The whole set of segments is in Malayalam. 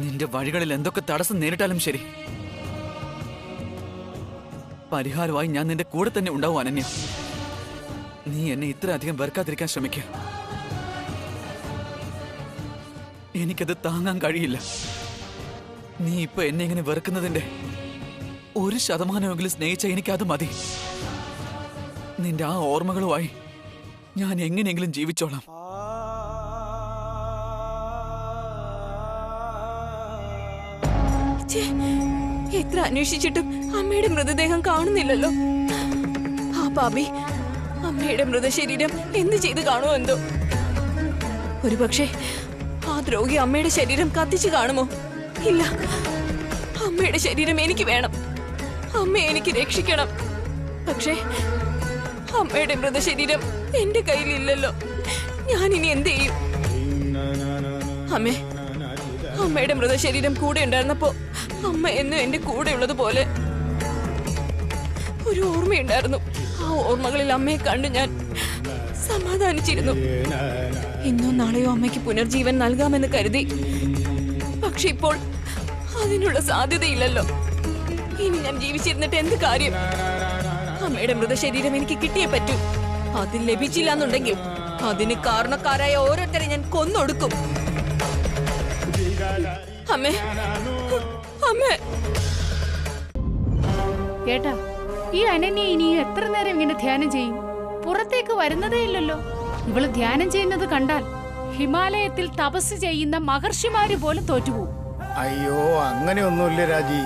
നിന്റെ വഴികളിൽ എന്തൊക്കെ തടസ്സം നേരിട്ടാലും ശരി, പരിഹാരമായി ഞാൻ നിന്റെ കൂടെ തന്നെ ഉണ്ടാവും അനന്യ. നീ എന്നെ ഇത്ര അധികം വെറുക്കാതിരിക്കാൻ ശ്രമിക്കുക. എനിക്കത് താങ്ങാൻ കഴിയില്ല. നീ ഇപ്പൊ എന്നെ ഇങ്ങനെ വെറുക്കുന്നതിന്റെ 1% സ്നേഹിച്ച എനിക്കത് മതി. നിന്റെ ആ ഓർമ്മകളുമായി ഞാൻ എങ്ങനെയെങ്കിലും ജീവിച്ചോളാം. എത്ര അന്വേഷിച്ചിട്ടും അമ്മയുടെ മൃതദേഹം കാണുന്നില്ലല്ലോ. ആ പാപി അമ്മയുടെ മൃതശരീരം എന്ത് ചെയ്ത് കാണുമോ എന്തോ. ഒരുപക്ഷെ ആ ദ്രോഹി അമ്മയുടെ ശരീരം കത്തിച്ചു കാണുമോ? ഇല്ല, അമ്മയുടെ ശരീരം എനിക്ക് വേണം. അമ്മയെ എനിക്ക് രക്ഷിക്കണം. പക്ഷേ അമ്മയുടെ മൃതശരീരം എന്റെ കയ്യിലില്ലല്ലോ. ഞാനിനി എന്ത് ചെയ്യും? അമ്മയുടെ മൃതശരീരം കൂടെ ഉണ്ടായിരുന്നപ്പോ അമ്മ എന്നും എന്റെ കൂടെ ഉള്ളതുപോലെ ഒരു ഓർമ്മയുണ്ടായിരുന്നു. ആ ഓർമ്മകളിൽ അമ്മയെ കണ്ട് ഞാൻ സമാധാനിച്ചിരുന്നു. ഇന്നോ നാളെയോ അമ്മയ്ക്ക് പുനർജീവൻ നൽകാമെന്ന് കരുതി. പക്ഷെ ഇപ്പോൾ അതിനുള്ള സാധ്യതയില്ലല്ലോ. ഇനി ഞാൻ ജീവിച്ചിരുന്നിട്ട് എന്ത് കാര്യം? അമ്മയുടെ മൃതശരീരം എനിക്ക് കിട്ടിയേ പറ്റൂ. അത് ലഭിച്ചില്ല എന്നുണ്ടെങ്കിൽ അതിന് കാരണക്കാരായ ഓരോരുത്തരെ ഞാൻ കൊന്നൊടുക്കും. അമ്മേ, അമ്മേ. ഏട്ടാ, ഈ അനന്യ ഇനി എത്ര നേരം ഇങ്ങനെ ധ്യാനം ചെയ്യും? പുറത്തേക്ക് വരുന്നതേ ഇല്ലല്ലോ. ഇവള് ധ്യാനം ചെയ്യുന്നത് കണ്ടാൽ ഹിമാലയത്തിൽ തപസ് ചെയ്യുന്ന മഹർഷിമാര് പോലും തോറ്റുപോകും. അയ്യോ, അങ്ങനെയൊന്നുമില്ല രാജി.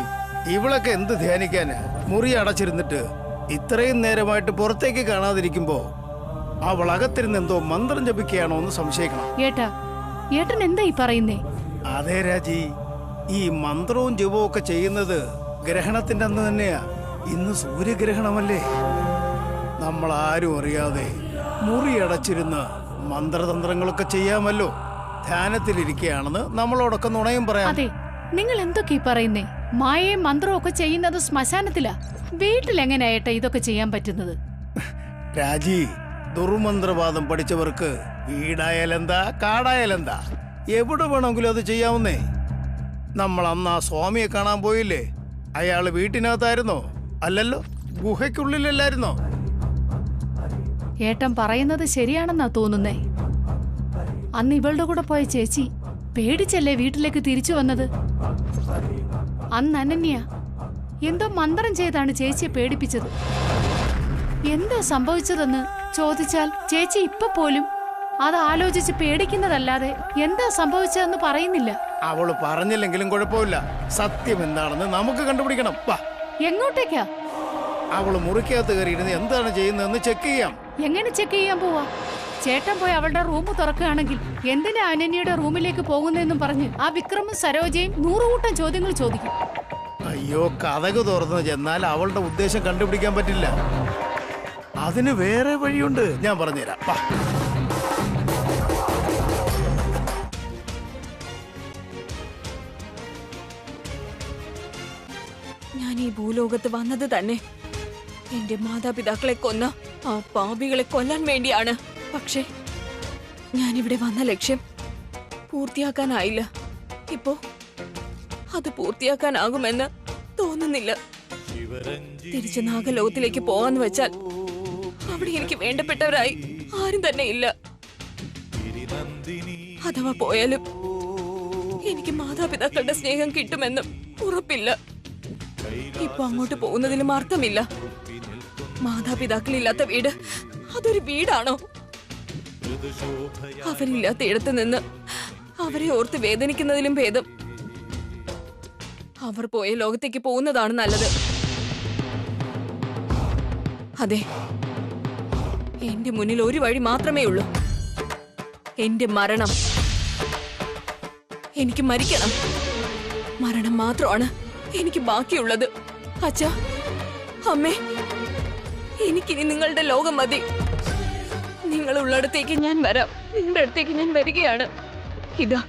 ഇവളൊക്കെ എന്ത് ധ്യാനിക്കാന്? മുറി അടച്ചിരുന്നിട്ട് ഇത്രയും നേരമായിട്ട് പുറത്തേക്ക് കാണാതിരിക്കുമ്പോ അവൾ അകത്തിരുന്ന് എന്തോ മന്ത്രം ജപിക്കുകയാണോ എന്ന് സംശയിക്കണം. ഏട്ടൻ എന്താ ഈ പറയുന്നേ? അതെ രാജി, ഈ മന്ത്രവും ജപവും ഒക്കെ ചെയ്യുന്നത് ഗ്രഹണത്തിന്റെ അന്ന് തന്നെയാ. ഇന്ന് സൂര്യഗ്രഹണമല്ലേ? നമ്മൾ ആരും അറിയാതെ മുറി അടച്ചിരുന്ന് മന്ത്രതന്ത്രങ്ങളൊക്കെ ചെയ്യാമല്ലോ. ധ്യാനത്തിലിരിക്കുകയാണെന്ന് നമ്മളോടൊക്കെ നുണയും പറയാം. അതെ, നിങ്ങൾ എന്തൊക്കെ ഈ പറയുന്നേ? മായയും മന്ത്രവും ഒക്കെ ചെയ്യുന്നത് ശ്മശാനത്തിലാ. വീട്ടിലെങ്ങനെയായിട്ടാ ഇതൊക്കെ ചെയ്യാൻ പറ്റുന്നത്? രാജി, ദുർമന്ത്രവാദം പഠിച്ചവർക്ക് വീടായാലെന്താ കാടായാലെന്താ എവിടെ വേണമെങ്കിലും അത് ചെയ്യാവുന്നേ. നമ്മൾ അന്ന് ആ സ്വാമിയെ കാണാൻ പോയില്ലേ? അയാള് വീട്ടിനകത്തായിരുന്നോ? അല്ലല്ലോ, ഗുഹയ്ക്കുള്ളിലല്ലായിരുന്നോ? ഏട്ടൻ പറയുന്നത് ശരിയാണെന്നാ തോന്നുന്നേ. അന്ന് ഇവളുടെ കൂടെ പോയ ചേച്ചി പേടിച്ചല്ലേ വീട്ടിലേക്ക് തിരിച്ചു വന്നത്? അന്ന് അനന്യ എന്തോ മന്ത്രം ചെയ്താണ് ചേച്ചിയെ പേടിപ്പിച്ചത്. എന്താ സംഭവിച്ചതെന്ന് ചോദിച്ചാൽ ചേച്ചി ഇപ്പൊ പോലും അത് ആലോചിച്ച് പേടിക്കുന്നതല്ലാതെ എന്താ സംഭവിച്ചതെന്ന് പറയുന്നില്ല. അവള് പറഞ്ഞില്ലെങ്കിലും കുഴപ്പമില്ല. സത്യം എന്താണെന്ന് നമുക്ക് കണ്ടുപിടിക്കണം. എങ്ങോട്ടേക്കാ? അവള് മുറിക്കകത്ത് കയറിയിരുന്ന് എന്താണ് ചെയ്യുന്നതെന്ന് ചെക്ക് ചെയ്യാം. എങ്ങനെ ചെക്ക് ചെയ്യാൻ പോവാ? ചേട്ടൻ പോയി അവളുടെ റൂം തുറക്കുകയാണെങ്കിൽ എന്തിനാ അനന്യയുടെ റൂമിലേക്ക് പോകുന്നതെന്നും പറഞ്ഞ് ആ വിക്രമും സരോജയും 100 കൂട്ടം ചോദ്യങ്ങൾ ചോദിക്കും. അയ്യോ, കതക് തുറന്നു ചെന്നാൽ അവളുടെ ഉദ്ദേശം കണ്ടുപിടിക്കാൻ പറ്റില്ല. അതിന് വേറെ വഴിയുണ്ട്, ഞാൻ പറഞ്ഞുതരാം. ഞാൻ ഈ ഭൂലോകത്ത് വന്നത് തന്നെ എന്റെ മാതാപിതാക്കളെ കൊന്ന ആ പാപികളെ കൊല്ലാൻ വേണ്ടിയാണ്. പക്ഷേ ഞാനിവിടെ വന്ന ലക്ഷ്യം പൂർത്തിയാക്കാനായില്ല. ഇപ്പോ അത് പൂർത്തിയാക്കാനാകുമെന്ന് തോന്നുന്നില്ല. തിരിച്ച് നാഗലോകത്തിലേക്ക് പോകാന്ന് വെച്ചാൽ അവിടെ എനിക്ക് വേണ്ടപ്പെട്ടവരായി ആരും തന്നെ ഇല്ല. അഥവാ പോയാലും എനിക്ക് മാതാപിതാക്കളുടെ സ്നേഹം കിട്ടുമെന്നും ഉറപ്പില്ല. ഇപ്പൊ അങ്ങോട്ട് പോകുന്നതിലും അർത്ഥമില്ല. മാതാപിതാക്കളില്ലാത്ത വീട് അതൊരു വീടാണോ? അവരില്ലാത്ത ഇടത്ത് നിന്ന് അവരെ ഓർത്ത് വേദനിക്കുന്നതിലും ഭേദം അവർ പോയ ലോകത്തേക്ക് പോകുന്നതാണ് നല്ലത്. അതെ, എന്റെ മുന്നിൽ ഒരു വഴി മാത്രമേ ഉള്ളൂ. എന്റെ മരണം. എനിക്ക് മരിക്കണം. മരണം മാത്രമാണ് എനിക്ക് ബാക്കിയുള്ളത്. അച്ഛാ, അമ്മേ, എനിക്കിനി നിങ്ങളുടെ ലോകം മതി. നിങ്ങൾ ഉള്ളിടത്തേക്ക് ഞാൻ വരാം. നിങ്ങളുടെ അടുത്തേക്ക് ഞാൻ വരികയാണ്. ഇതാ,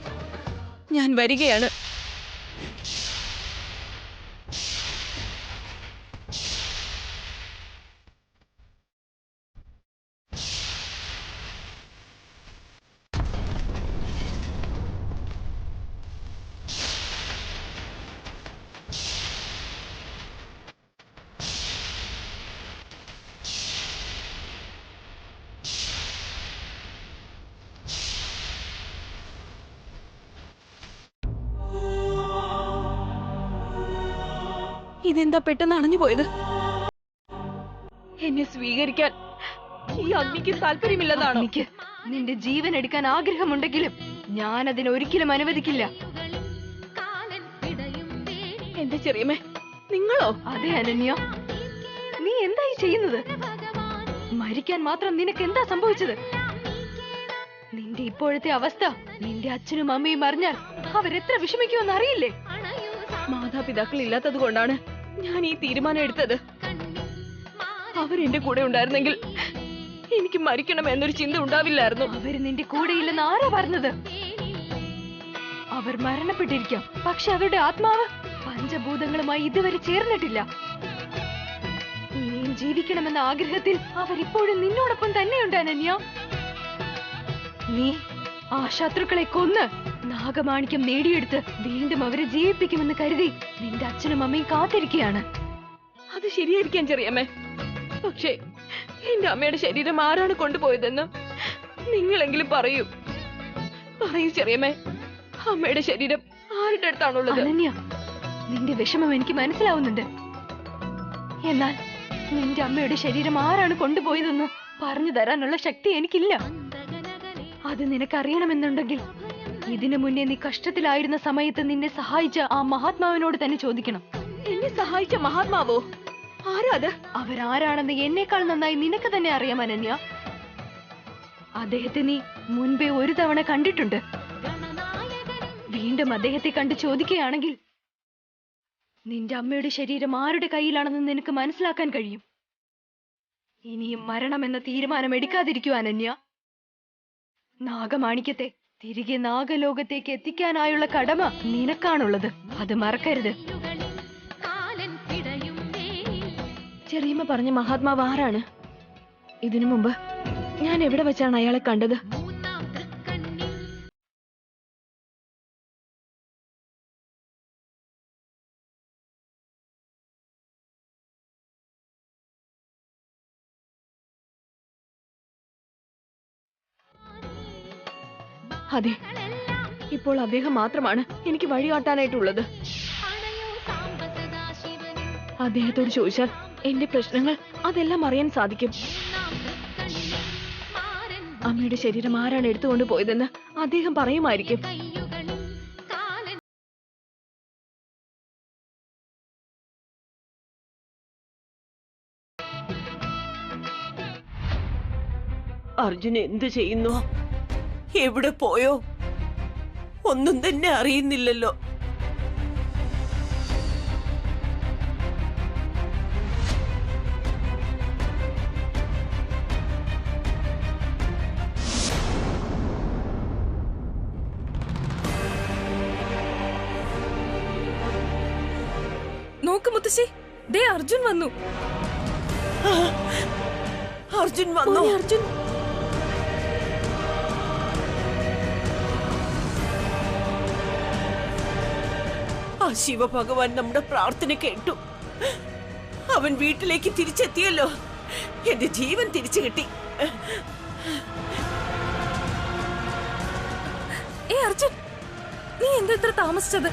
ഞാൻ വരികയാണ്. ഇതെന്താ പെട്ടെന്ന് അണഞ്ഞു പോയത്? എന്നെ സ്വീകരിക്കാൻ ഈ അഗ്നിക്ക് താല്പര്യമില്ലെന്നാണോ? നിന്റെ ജീവൻ എടുക്കാൻ ആഗ്രഹമുണ്ടെങ്കിലും ഞാൻ അതിന് ഒരിക്കലും അനുവദിക്കില്ല. എന്റെ ചെറിയമ്മേ, നിങ്ങളോ? അതെ അനന്യ, നീ എന്തായി ചെയ്യുന്നത്? മരിക്കാൻ മാത്രം നിനക്ക് എന്താ സംഭവിച്ചത്? നിന്റെ ഇപ്പോഴത്തെ അവസ്ഥ നിന്റെ അച്ഛനും അമ്മയും അറിഞ്ഞാൽ അവരെത്ര വിഷമിക്കുമെന്ന് അറിയില്ലേ? മാതാപിതാക്കൾ ഇല്ലാത്തത് കൊണ്ടാണ് ഞാൻ ഈ തീരുമാനം എടുത്തത്. അവരെന്റെ കൂടെ ഉണ്ടായിരുന്നെങ്കിൽ എനിക്ക് മരിക്കണം എന്നൊരു ചിന്ത ഉണ്ടാവില്ലായിരുന്നു. അവര് നിന്റെ കൂടെയില്ലെന്ന് ആരാ പറഞ്ഞത്? അവർ മരണപ്പെട്ടിരിക്കാം, പക്ഷെ അവരുടെ ആത്മാവ് പഞ്ചഭൂതങ്ങളുമായി ഇതുവരെ ചേർന്നിട്ടില്ല. ഇനിയും ജീവിക്കണമെന്ന ആഗ്രഹത്തിൽ അവരിപ്പോഴും നിന്നോടൊപ്പം തന്നെയുണ്ട് അനന്യ. നീ ആ ശത്രുക്കളെ കൊന്ന് നാഗമാണിക്യം നേടിയെടുത്ത് വീണ്ടും അവരെ ജീവിപ്പിക്കുമെന്ന് കരുതി നിന്റെ അച്ഛനും അമ്മയും കാത്തിരിക്കുകയാണ്. അത് ശരിയായിരിക്കാൻ ചെറിയമ്മേ, പക്ഷേ എന്റെ അമ്മയുടെ ശരീരം ആരാണ് കൊണ്ടുപോയതെന്ന് നിങ്ങളെങ്കിലും പറയൂ ചെറിയമ്മേ. അമ്മയുടെ ശരീരം ആരുടെ അടുത്താണുള്ളത്? അനന്യ, നിന്റെ വിഷമം എനിക്ക് മനസ്സിലാവുന്നുണ്ട്. എന്നാൽ നിന്റെ അമ്മയുടെ ശരീരം ആരാണ് കൊണ്ടുപോയതെന്ന് പറഞ്ഞു തരാനുള്ള ശക്തി എനിക്കില്ല. അത് നിനക്കറിയണമെന്നുണ്ടെങ്കിൽ ഇതിനു മുന്നേ നീ കഷ്ടത്തിലായിരുന്ന സമയത്ത് നിന്നെ സഹായിച്ച ആ മഹാത്മാവിനോട് തന്നെ ചോദിക്കണം. എന്നെ സഹായിച്ച മഹാത്മാവോ? ആരാ അത്? അവരാരാണെന്ന് എന്നേക്കാൾ നന്നായി നിനക്ക് തന്നെ അറിയാം അനന്യ. അദ്ദേഹത്തെ നീ മുൻപേ ഒരു തവണ കണ്ടിട്ടുണ്ട്. വീണ്ടും അദ്ദേഹത്തെ കണ്ട് ചോദിക്കുകയാണെങ്കിൽ നിന്റെ അമ്മയുടെ ശരീരം ആരുടെ കയ്യിലാണെന്ന് നിനക്ക് മനസ്സിലാക്കാൻ കഴിയും. ഇനിയും മരണമെന്ന തീരുമാനം എടുക്കാതിരിക്കൂ അനന്യ. നാഗമാണിക്യത്തെ തിരികെ നാഗലോകത്തേക്ക് എത്തിക്കാനായുള്ള കടമ നിനക്കാണുള്ളത്. അത് മറക്കരുത്. ചെറിയമ്മ പറഞ്ഞ മഹാത്മാവ് ആരാണ്? ഇതിനു മുമ്പ് ഞാൻ എവിടെ വെച്ചാണ് അയാളെ കണ്ടത്? അതെ, ഇപ്പോൾ അദ്ദേഹം മാത്രമാണ് എനിക്ക് വഴികാട്ടാനായിട്ടുള്ളത്. അദ്ദേഹത്തോട് ചോദിച്ചാൽ എന്റെ പ്രശ്നങ്ങൾ അതെല്ലാം അറിയാൻ സാധിക്കും. അമ്മയുടെ ശരീരം ആരാണ് എടുത്തുകൊണ്ട് പോയതെന്ന് അദ്ദേഹം പറയുമായിരിക്കും. അർജുൻ എന്തു ചെയ്യുന്നു? എവിടെ പോയോ? ഒന്നും തന്നെ അറിയുന്നില്ലല്ലോ. നോക്ക് മുത്തശ്ശി, ദേ അർജുൻ വന്നു. അർജുൻ വന്നു. അർജുൻ, ആ ശിവഭഗവാൻ നമ്മുടെ പ്രാർത്ഥന കേട്ടു. അവൻ വീട്ടിലേക്ക് തിരിച്ചെത്തിയല്ലോ. എന്റെ ജീവൻ തിരിച്ചു കിട്ടി. അർജുൻ, നീ എന്താ ഇത്ര താമസിച്ചത്?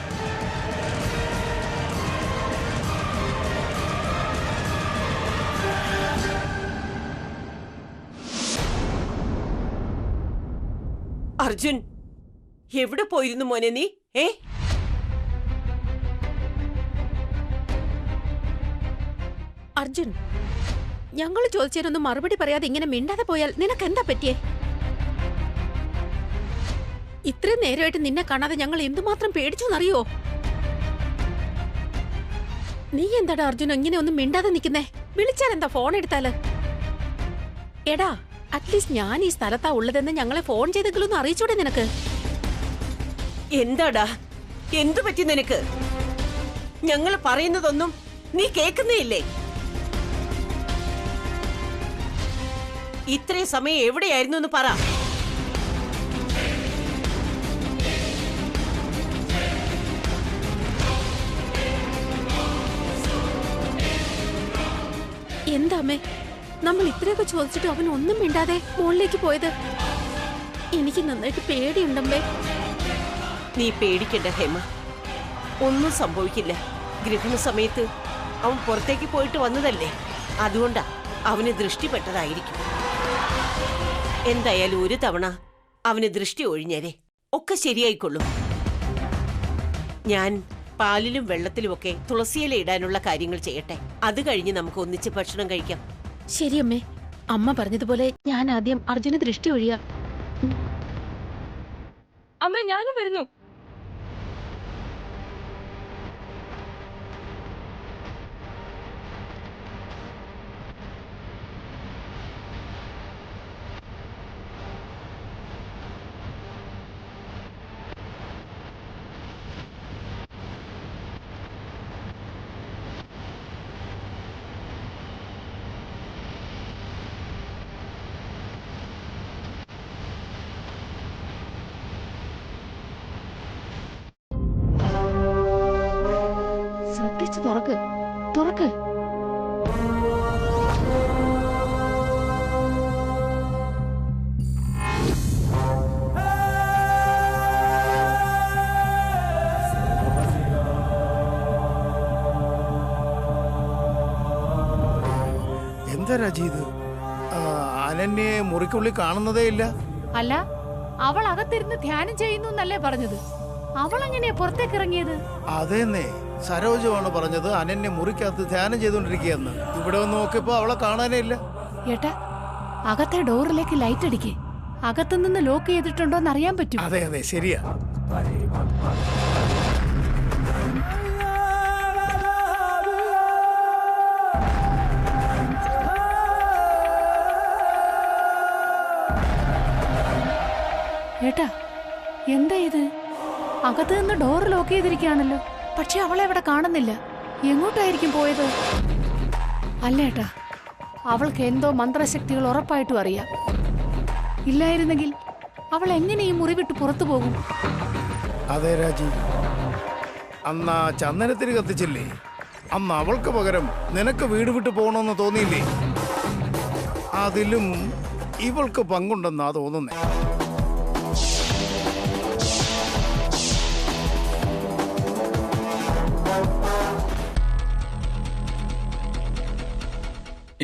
അർജുൻ, എവിടെ പോയിരുന്നു മോനെ നീ? അർജുൻ, ഞങ്ങൾ ചോദിച്ചതിനൊന്നും മറുപടി പറയാതെ ഇങ്ങനെ മിണ്ടാതെ പോയാൽ നിനക്ക് എന്താ പറ്റിയേ? ഇത്രയും നേരമായിട്ട് നിന്നെ കാണാതെ ഞങ്ങൾ എന്തുമാത്രം പേടിച്ചോന്നറിയോ? നീ എന്താടാ അർജുൻ ഇങ്ങനെ ഒന്നും മിണ്ടാതെ നിൽക്കുന്നേ? വിളിച്ചാൽ എന്താ ഫോൺ എടുത്താല്? എടാ, അറ്റ്ലീസ്റ്റ് ഞാൻ ഈ സ്ഥലത്താ ഉള്ളതെന്ന് ഞങ്ങളെ ഫോൺ ചെയ്തെങ്കിലും ഒന്ന് അറിയിച്ചൂടെ നിനക്ക്? എന്താടാ, എന്തു പറ്റി നിനക്ക്? ഞങ്ങൾ പറയുന്നതൊന്നും നീ കേൾക്കുന്നേയില്ലേ? ഇത്രയും സമയം എവിടെയായിരുന്നു എന്ന് പറ. എന്താ അമ്മേ, നമ്മൾ ഇത്രയൊക്കെ ചോദിച്ചിട്ട് അവൻ ഒന്നും മിണ്ടാതെ മുകളിലേക്ക് പോയത്? എനിക്ക് നന്നായിട്ട് പേടിയുണ്ടമ്മേ. നീ പേടിക്കണ്ട ഹേമ, ഒന്നും സംഭവിക്കില്ല. ഗ്രഹണ സമയത്ത് അവൻ പുറത്തേക്ക് പോയിട്ട് വന്നതല്ലേ, അതുകൊണ്ടാ അവന് ദൃഷ്ടി പെട്ടതായിരിക്കും. എന്തായാലും ഒരു തവണ അവന് ദൃഷ്ടി ഒഴിഞ്ഞേരെ ഒക്കെ ശരിയായിക്കൊള്ളും. ഞാൻ പാലിലും വെള്ളത്തിലുമൊക്കെ തുളസിയില ഇടാനുള്ള കാര്യങ്ങൾ ചെയ്യട്ടെ. അത് കഴിഞ്ഞ് നമുക്ക് ഒന്നിച്ച് ഭക്ഷണം കഴിക്കാം. ശരി അമ്മേ, അമ്മ പറഞ്ഞതുപോലെ ഞാൻ ആദ്യം അർജുന് ദൃഷ്ടി ഒഴിയാ. അമ്മ ഞാനും വരുന്നു. ശ്രദ്ധിച്ചു തുറക്ക് തുറക്ക്. എന്താ രാജി ഇത്? അനന്യെ മുറിക്കുള്ളിൽ കാണുന്നതേ ഇല്ല. അല്ല, അവൾ അകത്തിരുന്ന് ധ്യാനം ചെയ്യുന്നു എന്നല്ലേ പറഞ്ഞത്? അവൾ എങ്ങനെയാ പുറത്തേക്ക് ഇറങ്ങിയത്? അതേന്നേ, സരോജമാണ് പറഞ്ഞത് അനന്യ മുറിക്കകത്ത് ധ്യാനം ചെയ്തുകൊണ്ടിരിക്കുകയെന്ന്. ഇവിടെ വന്ന് നോക്കിയപ്പോ അവളെ കാണാനേ ഇല്ല. ഏട്ടാ, അകത്തെ ഡോറിലേക്ക് ലൈറ്റ് അടിക്കേ. അകത്തുനിന്ന് ലോക്ക് ചെയ്തിട്ടുണ്ടോന്ന് അറിയാൻ പറ്റും. അതെ അതെ, ശരിയാ. ഏട്ടാ, എന്താ ഇത്? അകത്ത് നിന്ന് ഡോർ ലോക്ക് ചെയ്തിരിക്കുകയാണല്ലോ. പക്ഷെ അവളെ ഇവിടെ കാണുന്നില്ല. എങ്ങോട്ടായിരിക്കും പോയത്? അല്ല ഏട്ടാ, അവൾക്ക് എന്തോ മന്ത്രശക്തികൾ ഉറപ്പായിട്ടും അറിയാം. ഇല്ലായിരുന്നെങ്കിൽ അവൾ എങ്ങനെ ഈ മുറി വിട്ട് പുറത്തു പോകും? അതെ രാജി, അന്ന് ആ ചന്ദനത്തിന് കത്തിച്ചില്ലേ, അന്ന് അവൾക്ക് പകരം നിനക്ക് വീട് വിട്ട് പോകണമെന്ന് തോന്നിയില്ലേ? അതിലും ഇവൾക്ക് പങ്കുണ്ടെന്നാ തോന്നുന്നേ.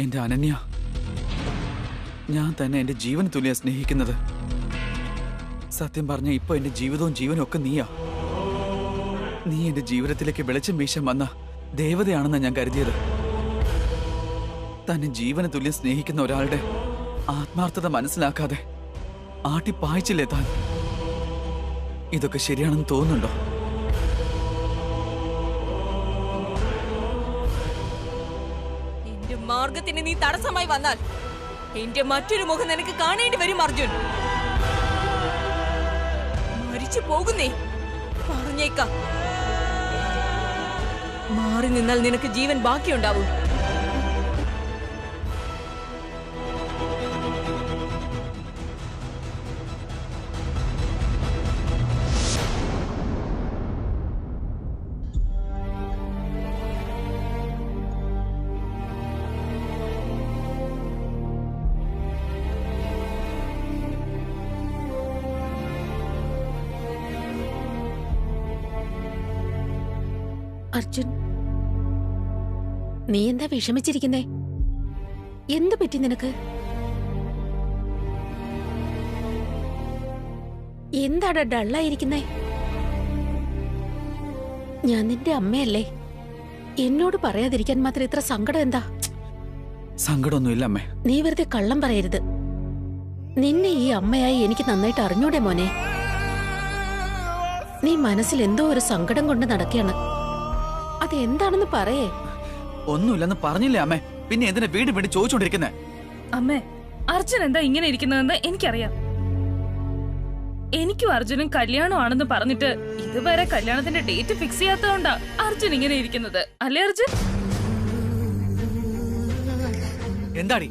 എന്റെ അനന്യ, ഞാൻ തന്നെ എന്റെ ജീവൻ തുല്യ സ്നേഹിക്കുന്നത്. സത്യം പറഞ്ഞ ഇപ്പൊ എന്റെ ജീവിതവും ജീവനും ഒക്കെ നീയാ. നീ എന്റെ ജീവിതത്തിലേക്ക് വെളിച്ചം വീശാൻ വന്ന ദേവതയാണെന്നാ ഞാൻ കരുതിയത്. തന്നെ ജീവന് തുല്യം സ്നേഹിക്കുന്ന ഒരാളുടെ ആത്മാർത്ഥത മനസ്സിലാക്കാതെ ആട്ടിപ്പായിച്ചില്ലേ താൻ? ഇതൊക്കെ ശരിയാണെന്ന് തോന്നുന്നുണ്ടോ? മാർഗത്തിന് നീ തടസ്സമായി വന്നാൽ എന്റെ മറ്റൊരു മുഖം നിനക്ക് കാണേണ്ടി വരും അർജുൻ. മരിച്ചു പോകുന്നേ, പറഞ്ഞേക്കാം. മാറി നിന്നാൽ നിനക്ക് ജീവൻ ബാക്കിയുണ്ടാവും. അർജുൻ, നീ എന്താ വിഷമിച്ചിരിക്കുന്നേ? എന്തു പറ്റി നിനക്ക്? എന്താടാ ഡള്ളായിരിക്കുന്നേ? ഞാൻ നിന്റെ അമ്മയല്ലേ, എന്നോട് പറയാതിരിക്കാൻ മാത്രം ഇത്ര സങ്കടം എന്താ? സങ്കടമൊന്നുമില്ല അമ്മേ. നീ വെറുതെ കള്ളം പറയരുത്. നിന്നെ ഈ അമ്മയായി എനിക്ക് നന്നായിട്ട് അറിഞ്ഞൂടെ മോനെ? നീ മനസ്സിൽ എന്തോ ഒരു സങ്കടം കൊണ്ട് നടക്കുകയാണ്. അതെന്താണെന്ന് പറയേ. ഒന്നുമില്ലെന്ന് പറഞ്ഞില്ലേ അമ്മേ, പിന്നെ എന്തിനാ വീട് വീട് ചോദിച്ചോണ്ടിരിക്കുന്നേ? അമ്മേ, അർജുൻ എന്താ ഇങ്ങനെ ഇരിക്കുന്നതെന്ന് എനിക്കറിയാം. എനിക്കും അർജുനും കല്യാണമാണെന്ന് പറഞ്ഞിട്ട് ഇതുവരെ കല്യാണത്തിന്റെ ഡേറ്റ് ഫിക്സ് ചെയ്യാത്തതുകൊണ്ടാ അർജുൻ ഇങ്ങനെ ഇരിക്കുന്നത്. അല്ലേ അർജുൻ? എന്താടി,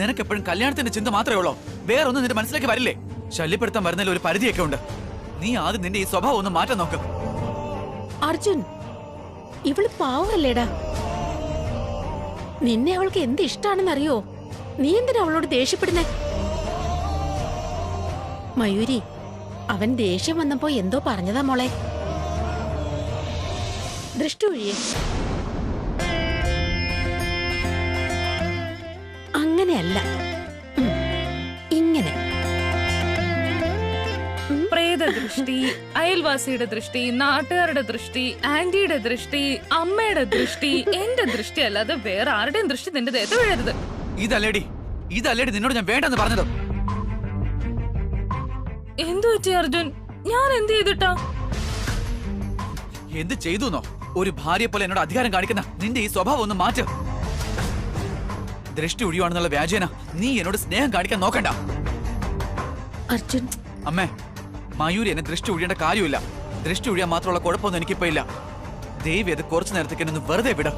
നിനക്ക് എപ്പോഴും കല്യാണത്തിന്റെ ചിന്ത മാത്രമേ ഉള്ളോ? വേറൊന്നും നിന്റെ മനസ്സിലേക്ക് വരില്ലേ? ശല്യപ്പെടുത്താൻ വരുന്നതിൽ ഒരു പരിധിയൊക്കെ ഉണ്ട്. നീ ആദ്യം നിന്റെ ഈ സ്വഭാവം ഒന്ന് മാറ്റാൻ നോക്ക്. അർജുൻ, ഇവള് പാവല്ലേടാ. നിന്നെ അവൾക്ക് എന്ത് ഇഷ്ടാണെന്നറിയോ? നീ എന്തിനാ അവളോട് ദേഷ്യപ്പെടുന്നേ? മയൂരി, അവൻ ദേഷ്യം വന്നപ്പോ എന്തോ പറഞ്ഞതാ മോളെ. ദൃഷ്ടി ഒഴിയേ. ദൃഷ്ടി, അയൽവാസിയുടെ ദൃഷ്ടി, നാട്ടുകാരുടെ ദൃഷ്ടി, ആന്റിയുടെ ദൃഷ്ടി, അമ്മയുടെ ദൃഷ്ടി, എന്റെ ദൃഷ്ടി അല്ലാതെ വേറെ ആരുടെയും ദൃഷ്ടി നിന്റെ ദേഹത്ത് വീഴരുത്. ഇതല്ലേടി നിന്നോട് ഞാൻ വേണ്ടെന്ന് പറഞ്ഞത്. എന്തു പറ്റി അർജുൻ? ഞാൻ എന്ത് ചെയ്തിട്ടാ? എന്ത് ചെയ്തുന്നോ? ഒരു ഭാര്യയെ പോലെ എന്നോട് അധികാരം കാണിക്കുന്ന നിന്റെ ഈ സ്വഭാവം ഒന്ന് മാറ്റ്. ദൃഷ്ടി ഒഴിയുവാണെന്നുള്ള വ്യാജേന നീ എന്നോട് സ്നേഹം കാണിക്കാൻ നോക്കണ്ട. അർജുൻ, അമ്മേ, മയൂരി എന്നെ ദൃഷ്ടി ഒഴിയേണ്ട കാര്യമില്ല. ദൃഷ്ടി ഒഴിയാൻ മാത്രമുള്ള കുഴപ്പമൊന്നും എനിക്കിപ്പോ ഇല്ല. ദേവി അത് കുറച്ചു നേരത്തേക്ക് എന്നെ വെറുതെ വിട.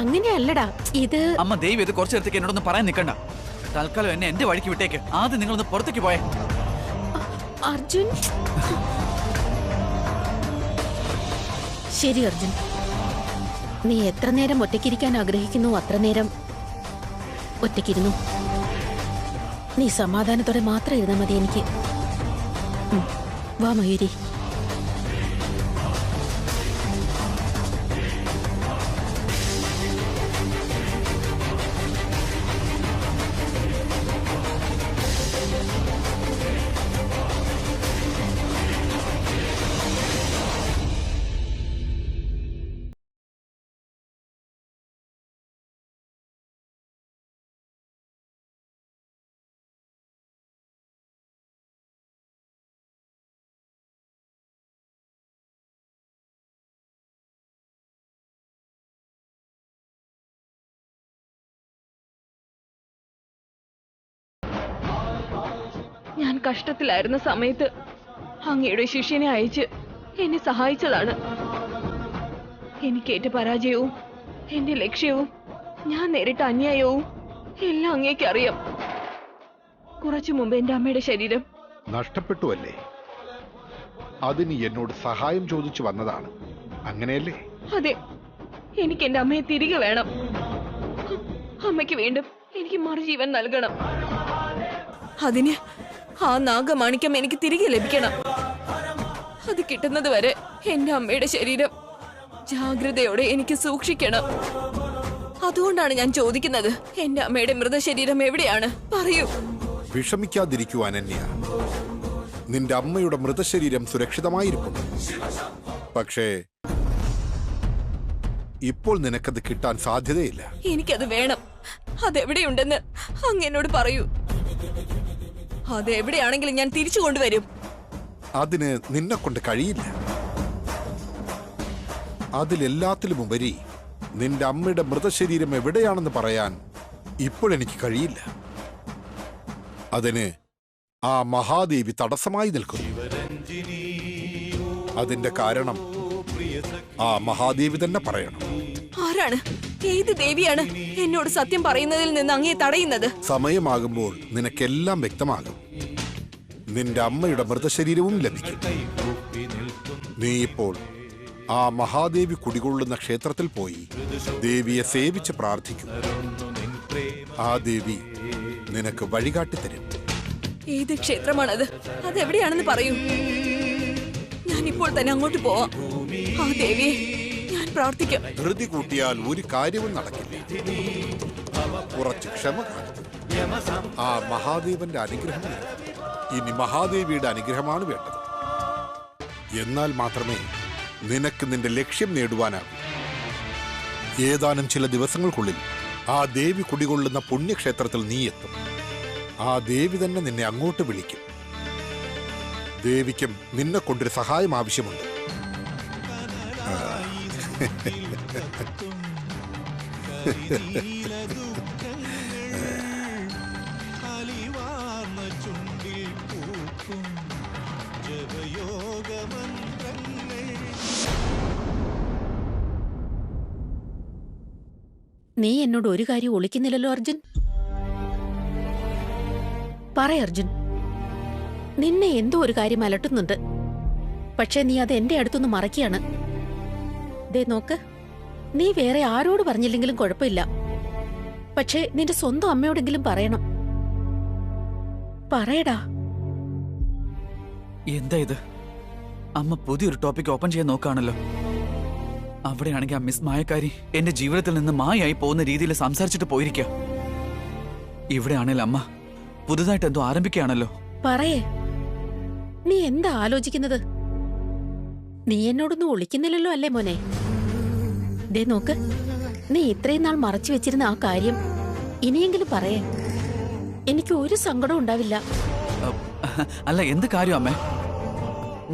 അങ്ങനെയല്ലടാ ഇത്. അമ്മ, ദേവി അത് കുറച്ചു നേരത്തേക്ക് എന്നോടൊന്നും പറയാൻ നിൽക്കണ്ട. തൽക്കാലം എന്നെ എന്റെ വഴിക്ക് വിട്ടേക്ക്. ആദ്യം നിങ്ങളൊന്ന് പുറത്തേക്ക് പോയേ. അർജുൻ, ശരി അർജുൻ, നീ എത്ര നേരം ഒറ്റയ്ക്കിരിക്കാൻ ആഗ്രഹിക്കുന്നു അത്ര നേരം ഒറ്റയ്ക്കിരുന്നു. നീ സമാധാനത്തോടെ മാത്രം ഇരുന്നാൽ മതി എനിക്ക്. വാ മയൂരി. ഞാൻ കഷ്ടത്തിലായിരുന്ന സമയത്ത് അങ്ങയുടെ ശിഷ്യനെ അയച്ച് എന്നെ സഹായിച്ചതാണ്. എനിക്കേറ്റ പരാജയവും എന്റെ ലക്ഷ്യവും ഞാൻ നേരിട്ട അന്യായവും എല്ലാം അങ്ങേക്ക് അറിയാം. കുറച്ചു മുമ്പ് എന്റെ അമ്മയുടെ ശരീരം നഷ്ടപ്പെട്ടുവല്ലേ? അതിന് എന്നോട് സഹായം ചോദിച്ചു വന്നതാണ്, അങ്ങനെയല്ലേ? അതെ, എനിക്ക് എന്റെ അമ്മയെ തിരികെ വേണം. അമ്മയ്ക്ക് വീണ്ടും എനിക്ക് മറുജീവൻ നൽകണം. അതിന് ആ നാഗമാണിക്യം എനിക്ക് തിരികെ ലഭിക്കണം. അത് കിട്ടുന്നത് വരെ എന്റെ അമ്മയുടെ ശരീരം ജാഗ്രതയോടെ എനിക്ക് സൂക്ഷിക്കണം. അതുകൊണ്ടാണ് ഞാൻ ചോദിക്കുന്നത്, എന്റെ അമ്മയുടെ മൃതശരീരം എവിടെയാണ്? പറയൂ. വിഷമിക്കാതിരിക്കൂ അനന്യ. നിന്റെ അമ്മയുടെ മൃതശരീരം സുരക്ഷിതമായിരിക്കുന്നു. പക്ഷേ ഇപ്പോൾ നിനക്കത് കിട്ടാൻ സാധ്യതയില്ല. എനിക്കത് വേണം. അതെവിടെയുണ്ടെന്ന് അങ്ങ് എന്നോട് പറയൂ. അതെവിടെയാണെങ്കിലും ഞാൻ തിരിച്ചു കൊണ്ടുവരും. അതിന് നിന്നെ കൊണ്ട് കഴിയില്ല. അതിലെല്ലാത്തിലുമുപരി നിന്റെ അമ്മയുടെ മൃതശരീരം എവിടെയാണെന്ന് പറയാൻ ഇപ്പോഴെനിക്ക് കഴിയില്ല. അതിന് ആ മഹാദേവി തടസ്സമായി നിൽക്കുന്നു. അതിന്റെ കാരണം ആ മഹാദേവി തന്നെ പറയണം. ആരാണ്? ഏത് ദേവിയാണ് എന്നോട് സത്യം പറയുന്നതിൽ നിന്ന് അങ്ങേ തടയുന്നത്? സമയമാകുമ്പോൾ നിനക്കെല്ലാം വ്യക്തമാകും. നിന്റെ അമ്മയുടെ മൃതശരീരവും ലഭിക്കും. നീ ഇപ്പോൾ ആ മഹാദേവി കുടികൊള്ളുന്ന ക്ഷേത്രത്തിൽ പോയി ദേവിയെ സേവിച്ച് പ്രാർത്ഥിക്കും. ആ ദേവി നിനക്ക് വഴികാട്ടിത്തരും. ഏത് ക്ഷേത്രമാണത്? അതെവിടെയാണെന്ന് പറയൂ. ഞാൻ ഇപ്പോൾ തന്നെ അങ്ങോട്ട് പോവാം. ആ ദേവിയെ ഞാൻ പ്രാർത്ഥിക്കാം. ധൃതി കൂട്ടിയാൽ ഒരു കാര്യവും നടക്കില്ല. കുറച്ച് ക്ഷമ കാണിക്കും. ആ മഹാദേവന്റെ അനുഗ്രഹം വേണം. ഇനി മഹാദേവിയുടെ അനുഗ്രഹമാണ് വേണ്ടത്. എന്നാൽ മാത്രമേ നിനക്ക് നിന്റെ ലക്ഷ്യം നേടുവാനാകൂ. ഏതാനും ചില ദിവസങ്ങൾക്കുള്ളിൽ ആ ദേവി കുടികൊള്ളുന്ന പുണ്യക്ഷേത്രത്തിൽ നീ എത്തും. ആ ദേവി തന്നെ നിന്നെ അങ്ങോട്ട് വിളിക്കും. ദേവിക്കും നിന്നെ കൊണ്ടൊരു സഹായം ആവശ്യമുണ്ട്. നീ എന്നോട് ഒരു കാര്യം ഒളിക്കുന്നില്ലല്ലോ അർജുൻ. പറയ അർജുൻ, നിന്നെ എന്തോ ഒരു കാര്യം അലട്ടുന്നുണ്ട്. പക്ഷെ നീ അത് എന്റെ അടുത്തൊന്ന് മറയ്ക്കാണ്. ദേ നോക്ക്, നീ വേറെ ആരോട് പറഞ്ഞില്ലെങ്കിലും കുഴപ്പമില്ല. പക്ഷേ നിന്റെ സ്വന്തം അമ്മയോടെങ്കിലും പറയണം. പറയടാ. എന്താ ഇത്? അമ്മ പുതിയൊരു ടോപ്പിക് ഓപ്പൺ ചെയ്യാൻ നോക്കുകയാണല്ലോ. അവിടെയാണെങ്കിൽ ആ മിസ് മായക്കാരി എന്റെ ജീവിതത്തിൽ നിന്ന് മായായി പോകുന്ന രീതിയിൽ സംസാരിച്ചിട്ട് പോയിരിക്കുക. ഇവിടെയാണെങ്കിൽ അമ്മ പുതുതായിട്ട് എന്തോ ആരംഭിക്കുകയാണല്ലോ. പറയേ, നീ എന്താ ആലോചിക്കുന്നത്? നീ എന്നോടൊന്നും ഒളിക്കുന്നില്ലല്ലോ അല്ലേ മോനെ? ദേ നോക്ക്, നീ ഇത്രയും നാൾ മറച്ചു വെച്ചിരുന്ന ആ കാര്യം ഇനിയെങ്കിലും പറയേ. എനിക്ക് ഒരു സങ്കടവും ഉണ്ടാവില്ല. അല്ല, എന്ത് കാര്യം അമ്മേ?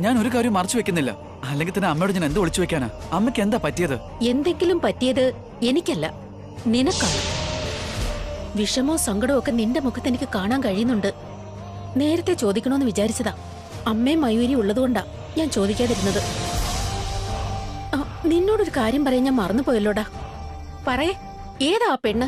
ഞാൻ ഒരു കാര്യം മറച്ചു വെക്കുന്നില്ല. അല്ലെങ്കിൽ തന്നെ അമ്മയോട് ഞാൻ എന്ത് ഒളിച്ചു വെക്കാനാ? അമ്മയ്ക്ക് എന്താ പറ്റിയത്? എന്തെങ്കിലും പറ്റിയത് എനിക്കല്ല, നിനക്കാണ്. വിഷമോ സങ്കടമോ ഒക്കെ നിന്റെ മുഖത്ത് എനിക്ക് കാണാൻ കഴിയുന്നുണ്ട്. നേരത്തെ ചോദിക്കണോന്ന് വിചാരിച്ചതാ. അമ്മയും മയൂരി ഉള്ളതുകൊണ്ടാ ഞാൻ ചോദിക്കാതിരുന്നത്. നിന്നോടൊരു കാര്യം പറയാൻ ഞാൻ മറന്നുപോയല്ലോടാ. പറയേ, ഏതാ ആ പെണ്ണ്?